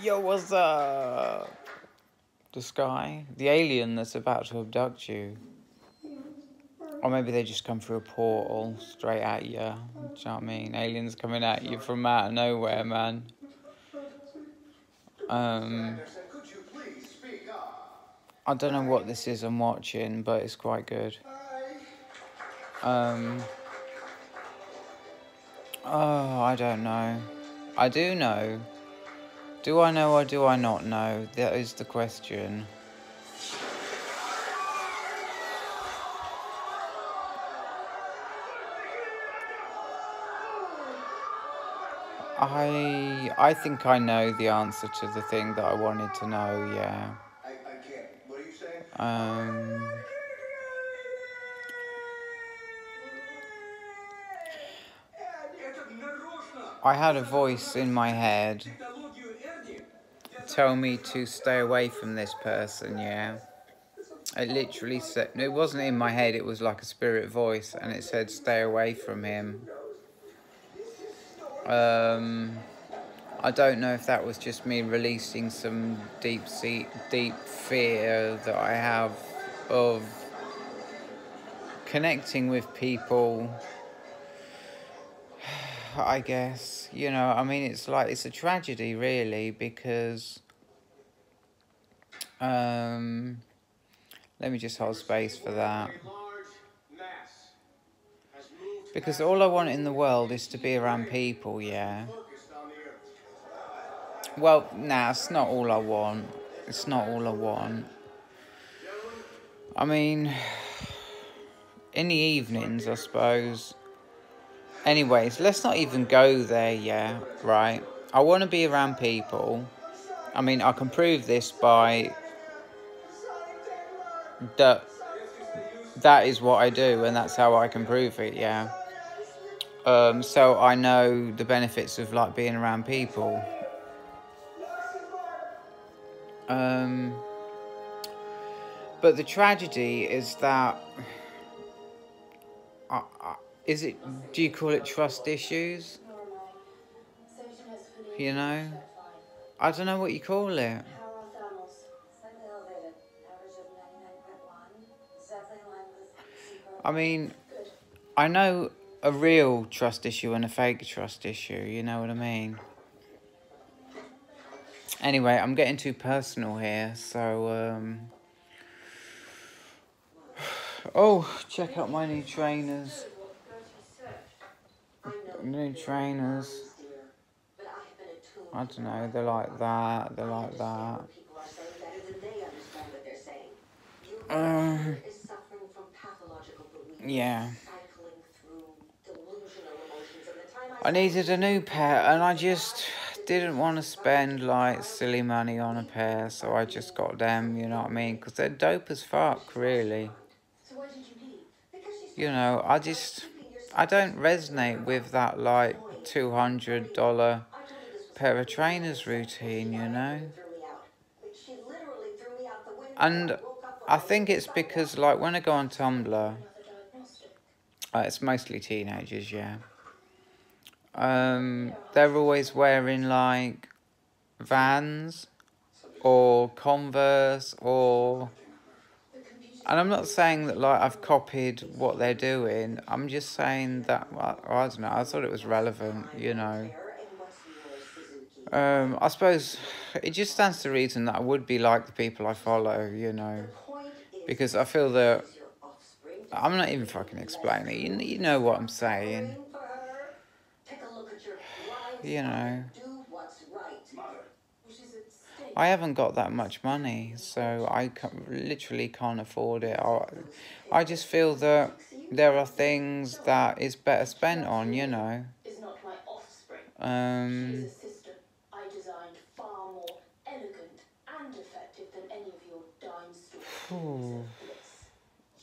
Yo, what's up? The sky? The alien that's about to abduct you. Or maybe they just come through a portal straight at you. Do you know what I mean? Aliens coming at you from out of nowhere, man. I don't know what this is I'm watching, but it's quite good. Oh, I don't know. I do know. Do I know or do I not know? That is the question. I think I know the answer to the thing that I wanted to know, yeah. I can't. What are you saying? I had a voice in my head tell me to stay away from this person, yeah. It literally said, it wasn't in my head, it was like a spirit voice, and it said stay away from him. I don't know if that was just me releasing some deep fear that I have of connecting with people. I guess, you know, I mean, it's a tragedy really, because let me just hold space for that. Because all I want in the world is to be around people, yeah. Well, nah, it's not all I want. It's not all I want. I mean, in the evenings, I suppose. Anyways, let's not even go there, yeah, right? I want to be around people. I mean, I can prove this by that is what I do, and that's how I can prove it, yeah. So I know the benefits of like being around people. But the tragedy is that do you call it trust issues? You know? I don't know what you call it. I mean, I know a real trust issue and a fake trust issue, you know what I mean? Anyway, I'm getting too personal here, so, oh, check out my new trainers. New trainers. I don't know, they're like that, they're like that. Yeah. I needed a new pair, and I just didn't want to spend like silly money on a pair, so I just got them, you know what I mean? Because they're dope as fuck, really. You know, I don't resonate with that like $200 pair of trainers routine, you know? And I think it's because like when I go on Tumblr, it's mostly teenagers, yeah. They're always wearing like Vans or Converse or... And I'm not saying that like I've copied what they're doing. I'm just saying that, well, I don't know, I thought it was relevant, you know. I suppose it just stands to reason that I would be like the people I follow, you know. Because I feel that... I'm not even fucking explaining. You know what I'm saying. You know. I haven't got that much money, so I literally can't afford it. I just feel that there are things that is better spent on, you know.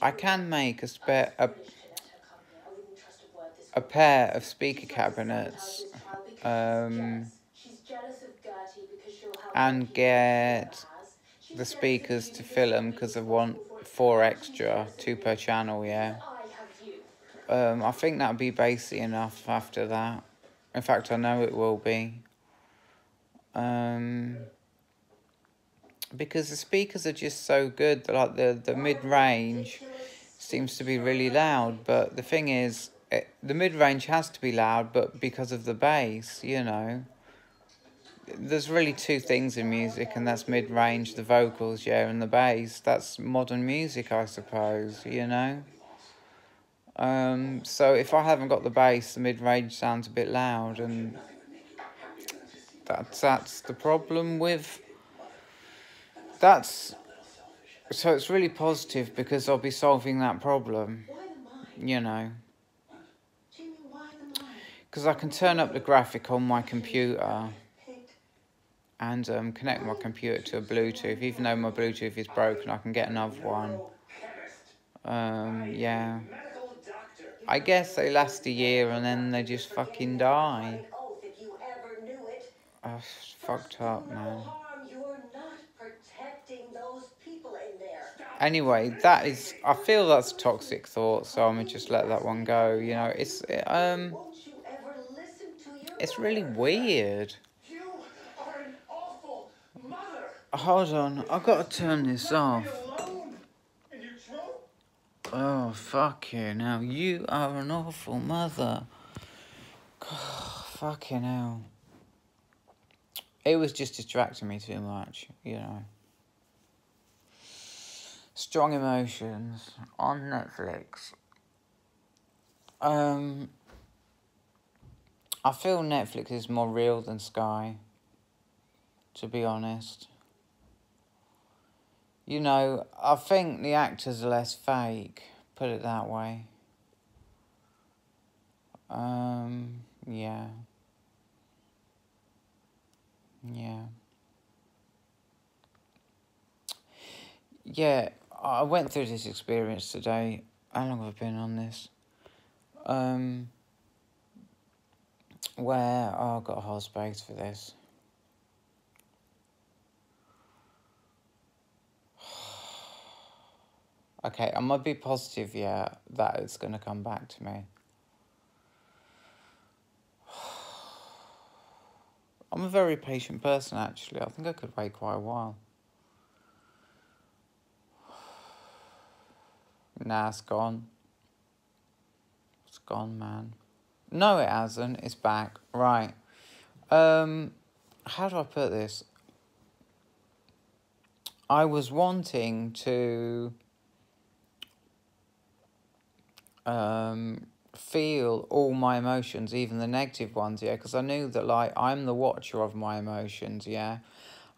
I can make a pair of speaker cabinets, and get the speakers to fill them because I want 4 extra, 2 per channel, yeah. I think that'll be basic enough after that. In fact, I know it will be. Because the speakers are just so good that, like, the mid-range seems to be really loud, but the thing is, the mid-range has to be loud, but because of the bass, you know. There's really two things in music, and that's mid-range, the vocals, yeah, and the bass. That's modern music, I suppose, you know. So if I haven't got the bass, the mid-range sounds a bit loud, and that's the problem with... So it's really positive because I'll be solving that problem, you know. Because I can turn up the graphic on my computer and connect my computer to a Bluetooth. Even though my Bluetooth is broken, I can get another one. Yeah. I guess they last a year and then they just fucking die. Oh, it's fucked up, man. Anyway, that is... I feel that's a toxic thought, so I'm gonna just let that one go. You know, it's really weird. Hold on, I've got to turn this off. Oh, fucking hell. You are an awful mother. God, fucking hell. It was just distracting me too much, you know. Strong Emotions on Netflix. I feel Netflix is more real than Sky, to be honest. You know, I think the actors are less fake, put it that way. Yeah. Yeah. Yeah, I went through this experience today. How long have I been on this? Where... Oh, I've got a whole space for this. Okay, I might be positive, yeah, that it's going to come back to me. I'm a very patient person, actually. I think I could wait quite a while. Nah, it's gone. It's gone, man. No, it hasn't. It's back. Right. How do I put this? I was wanting to feel all my emotions, even the negative ones, yeah, because I knew that, like, I'm the watcher of my emotions, yeah.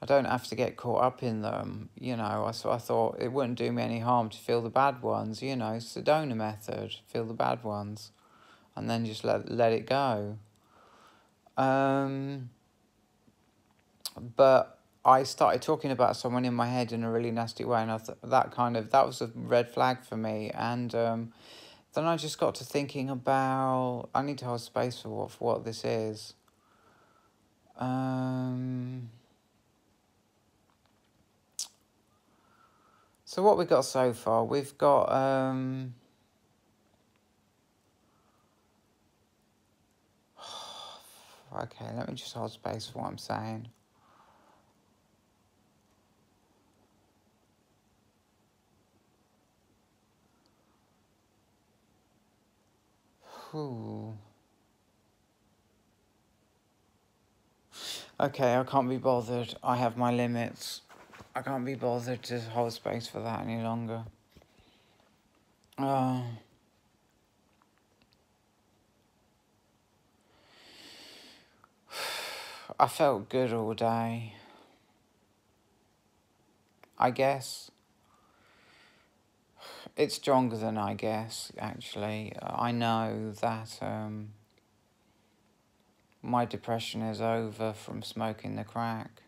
I don't have to get caught up in them, you know. So I thought it wouldn't do me any harm to feel the bad ones, you know. Sedona method, feel the bad ones, and then just let it go. But I started talking about someone in my head in a really nasty way, and I that was a red flag for me. And then I just got to thinking about... I need to hold space for what this is. So what we got so far, we've got... Okay, let me just hold space for what I'm saying. Whew. Okay, I can't be bothered. I have my limits. I can't be bothered to hold space for that any longer. I felt good all day. I guess. It's stronger than I guess, actually. I know that my depression is over from smoking the crack.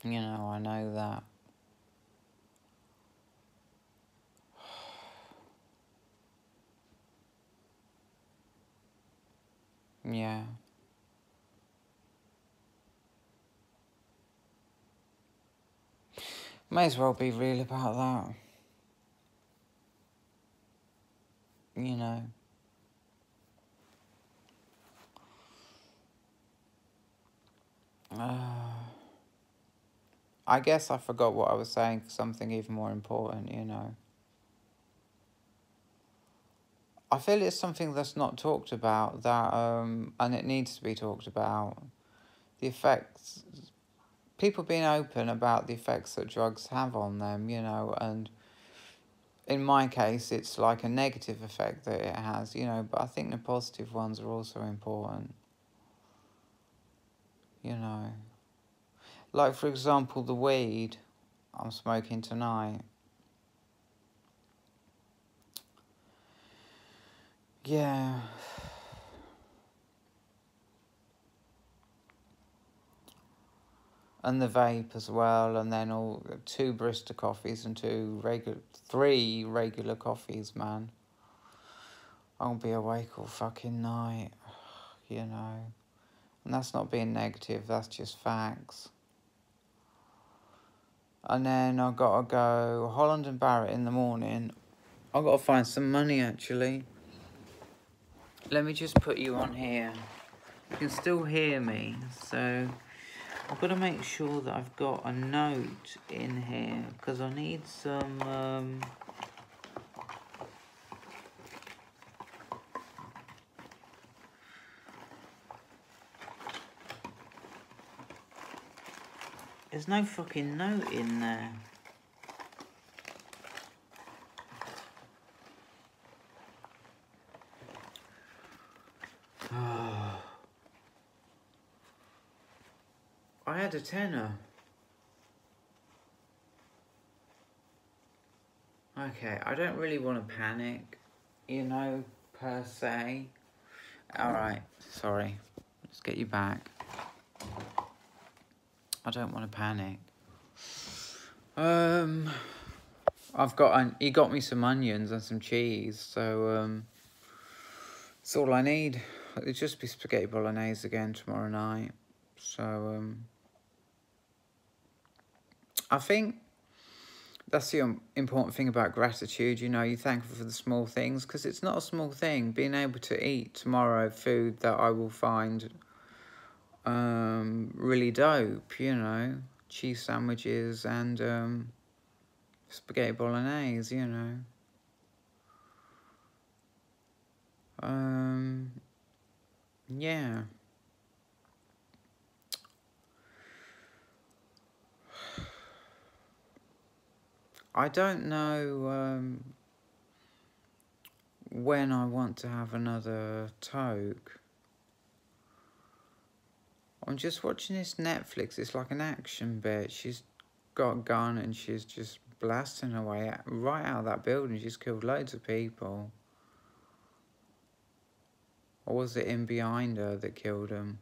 You know, I know that. Yeah. May as well be real about that. You know. I guess I forgot what I was saying for something even more important, you know. I feel it's something that's not talked about, that and it needs to be talked about. The effects, people being open about the effects that drugs have on them, you know, and in my case, it's like a negative effect that it has, you know, but I think the positive ones are also important, you know. Like, for example, the weed I'm smoking tonight. Yeah. And the vape as well, and then all 2 Bristol coffees and 3 regular coffees, man. I'll be awake all fucking night, you know. And that's not being negative, that's just facts. And then I've got to go Holland and Barrett in the morning. I've got to find some money, actually. Let me just put you on here. You can still hear me, so I've got to make sure that I've got a note in here, because I need some... There's no fucking note in there. I had a tenner. Okay, I don't really want to panic, you know, per se. Alright, sorry. Let's get you back. I don't want to panic. He got me some onions and some cheese, so, it's all I need. It'll just be spaghetti bolognese again tomorrow night. So, I think that's the important thing about gratitude, you know, you're thankful for the small things, because it's not a small thing. Being able to eat tomorrow food that I will find really dope, you know, cheese sandwiches and spaghetti bolognese, you know. Yeah. I don't know when I want to have another toke. I'm just watching this Netflix. It's like an action bit. She's got a gun and she's just blasting her way right out of that building. She's killed loads of people. Or was it in behind her that killed them?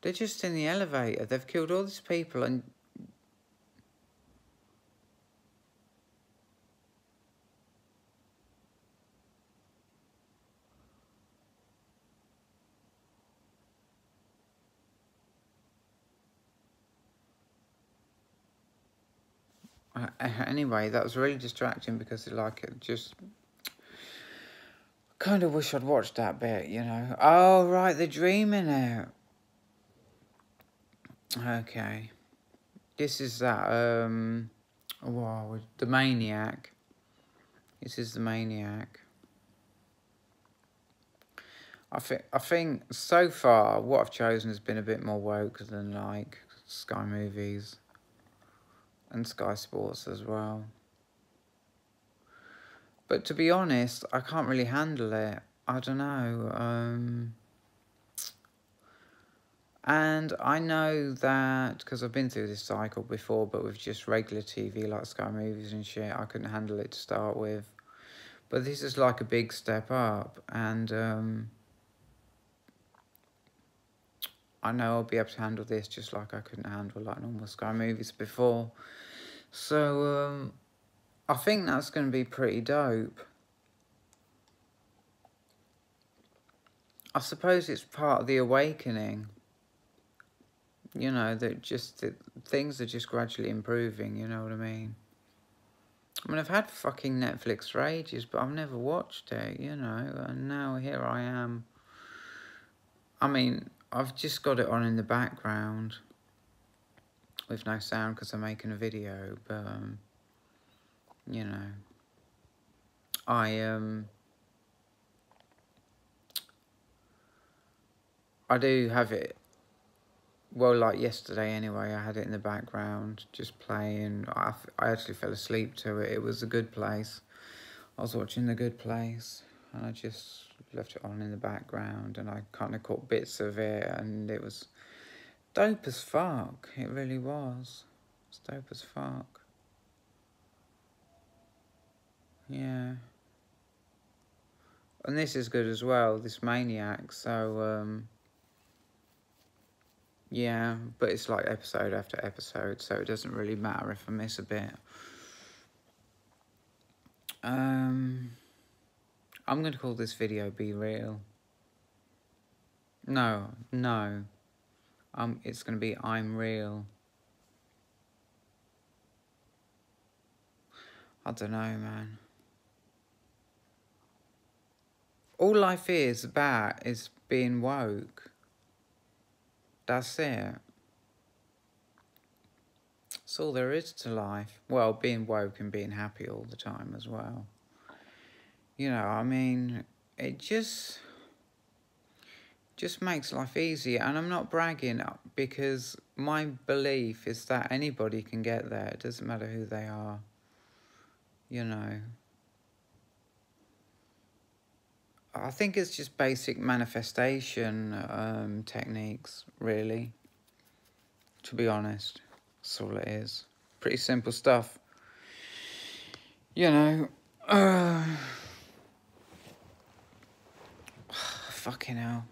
They're just in the elevator. They've killed all these people and... Anyway, that was really distracting because it just... Kind of wish I'd watched that bit, you know. Oh, right, they're dreaming it. Okay. This is that, wow, the Maniac. This is the Maniac. I think so far what I've chosen has been a bit more woke than like Sky Movies and Sky Sports as well. But to be honest, I can't really handle it. I don't know. And I know that, because I've been through this cycle before, but with just regular TV like Sky Movies and shit, I couldn't handle it to start with. But this is like a big step up, and I know I'll be able to handle this just like I couldn't handle like normal Sky Movies before. So, I think that's going to be pretty dope. I suppose it's part of the awakening. You know, that things are just gradually improving, you know what I mean? I mean, I've had fucking Netflix for ages, but I've never watched it, you know, and now here I am. I mean, I've just got it on in the background with no sound because I'm making a video, but, you know, I do have it, well, like yesterday anyway, I had it in the background, just playing. I actually fell asleep to it. It was A Good Place. I was watching The Good Place, and I just left it on in the background, and I kind of caught bits of it, and it was dope as fuck. It really was. It's dope as fuck. Yeah. And this is good as well, this Maniac, so, yeah, but it's like episode after episode, so it doesn't really matter if I miss a bit. I'm going to call this video Be Real. No. It's going to be I'm Real. I don't know, man. All life is about is being woke. That's it. That's all there is to life. Well, being woke and being happy all the time as well. You know, I mean, it just makes life easier. And I'm not bragging, because my belief is that anybody can get there. It doesn't matter who they are. You know. I think it's just basic manifestation techniques, really. To be honest, that's all it is. Pretty simple stuff. You know. Fucking hell.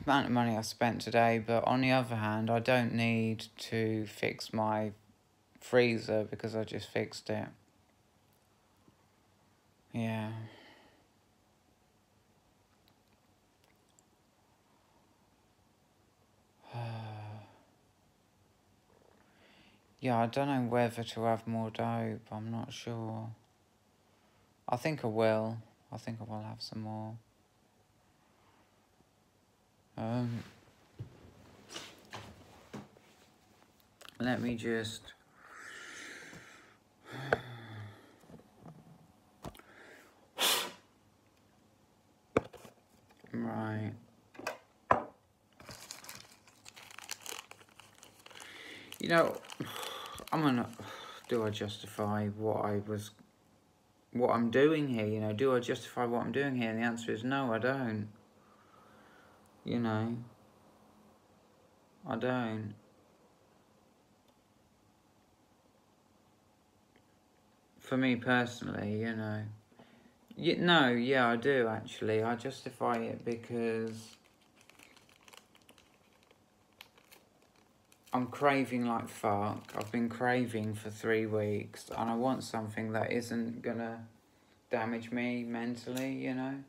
Amount of money I spent today, but on the other hand, I don't need to fix my freezer because I just fixed it. Yeah. Yeah, I don't know whether to have more dope. I'm not sure. I think I will. I think I will have some more. Let me just... Right. You know, I'm gonna... Do I justify what I'm doing here? You know, do I justify what I'm doing here? And the answer is no, I don't. You know, I don't. For me personally, you know. Yeah, I do actually. I justify it because I'm craving like fuck. I've been craving for 3 weeks, and I want something that isn't gonna damage me mentally, you know.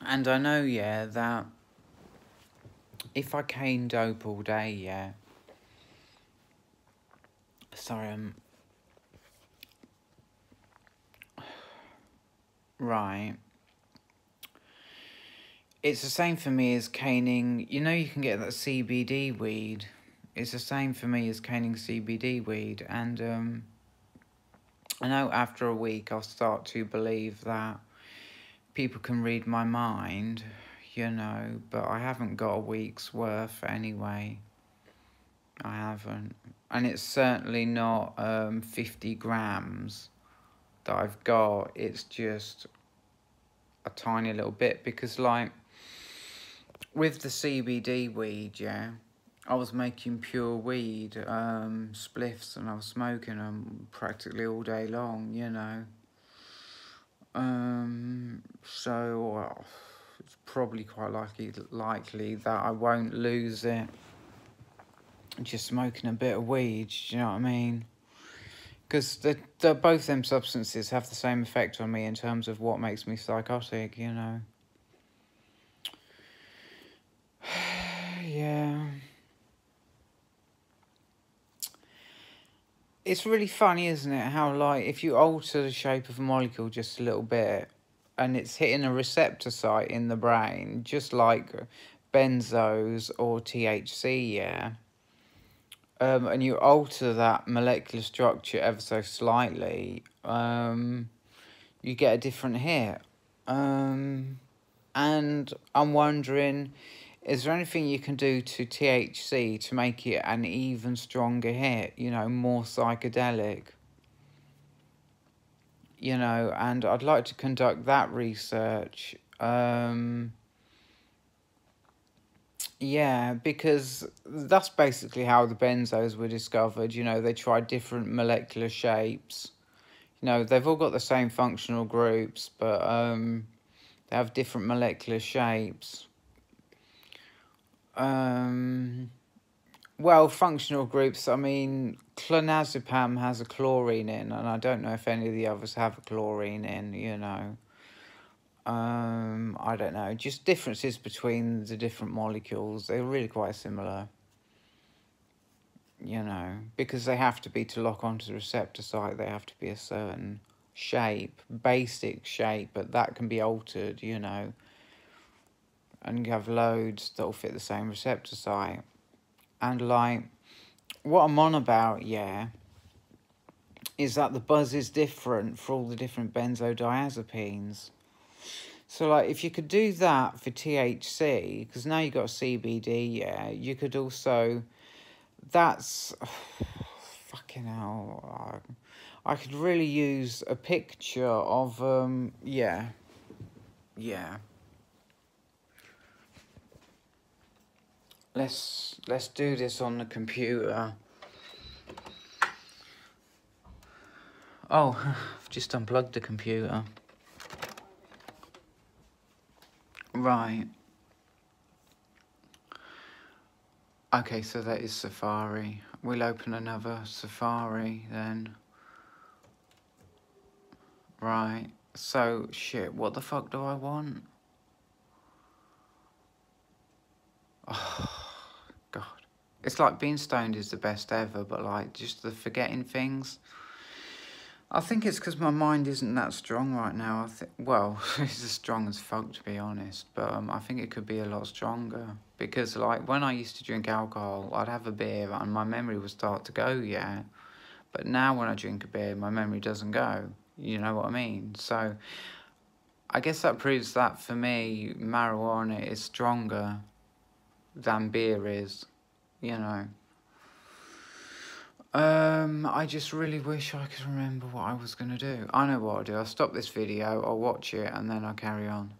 And I know, yeah, that if I cane dope all day, yeah. Sorry, right. It's the same for me as caning. You know, you can get that CBD weed. It's the same for me as caning CBD weed. And I know after a week I'll start to believe that people can read my mind, you know, but I haven't got a week's worth anyway. I haven't. And it's certainly not 50 grams that I've got. It's just a tiny little bit, because like with the CBD weed, yeah, I was making pure weed spliffs, and I was smoking them practically all day long, you know. So it's probably quite likely that I won't lose it just smoking a bit of weed, do you know what I mean? Because both them substances have the same effect on me in terms of what makes me psychotic, you know. Yeah. It's really funny, isn't it, how, like, if you alter the shape of a molecule just a little bit and it's hitting a receptor site in the brain, just like benzos or THC, yeah, and you alter that molecular structure ever so slightly, you get a different hit. And I'm wondering, is there anything you can do to THC to make it an even stronger hit, you know, more psychedelic? You know, and I'd like to conduct that research. Yeah, because that's basically how the benzos were discovered. You know, they tried different molecular shapes. You know, they've all got the same functional groups, but they have different molecular shapes. Well, functional groups, I mean, clonazepam has a chlorine in, and I don't know if any of the others have a chlorine in, you know. I don't know, just differences between the different molecules. They're really quite similar, you know, because they have to be to lock onto the receptor site. They have to be a certain shape, basic shape, but that can be altered, you know. And you have loads that'll fit the same receptor site. And, like, what I'm on about, yeah, is that the buzz is different for all the different benzodiazepines. So, like, if you could do that for THC, because now you've got CBD, yeah, you could also, that's, fucking hell, I could really use a picture of, yeah. Let's do this on the computer. Oh, I've just unplugged the computer. Right. Okay, so that is Safari. We'll open another Safari then. Right. So, shit, what the fuck do I want? Oh, God. It's like being stoned is the best ever, but, like, just the forgetting things. I think it's because my mind isn't that strong right now. Well, it's as strong as fuck, to be honest, but I think it could be a lot stronger. Because, like, when I used to drink alcohol, I'd have a beer and my memory would start to go, yeah. But now when I drink a beer, my memory doesn't go. You know what I mean? So, I guess that proves that, for me, marijuana is stronger than beer is, you know. I just really wish I could remember what I was going to do. I know what I'll do. I'll stop this video, I'll watch it, and then I'll carry on.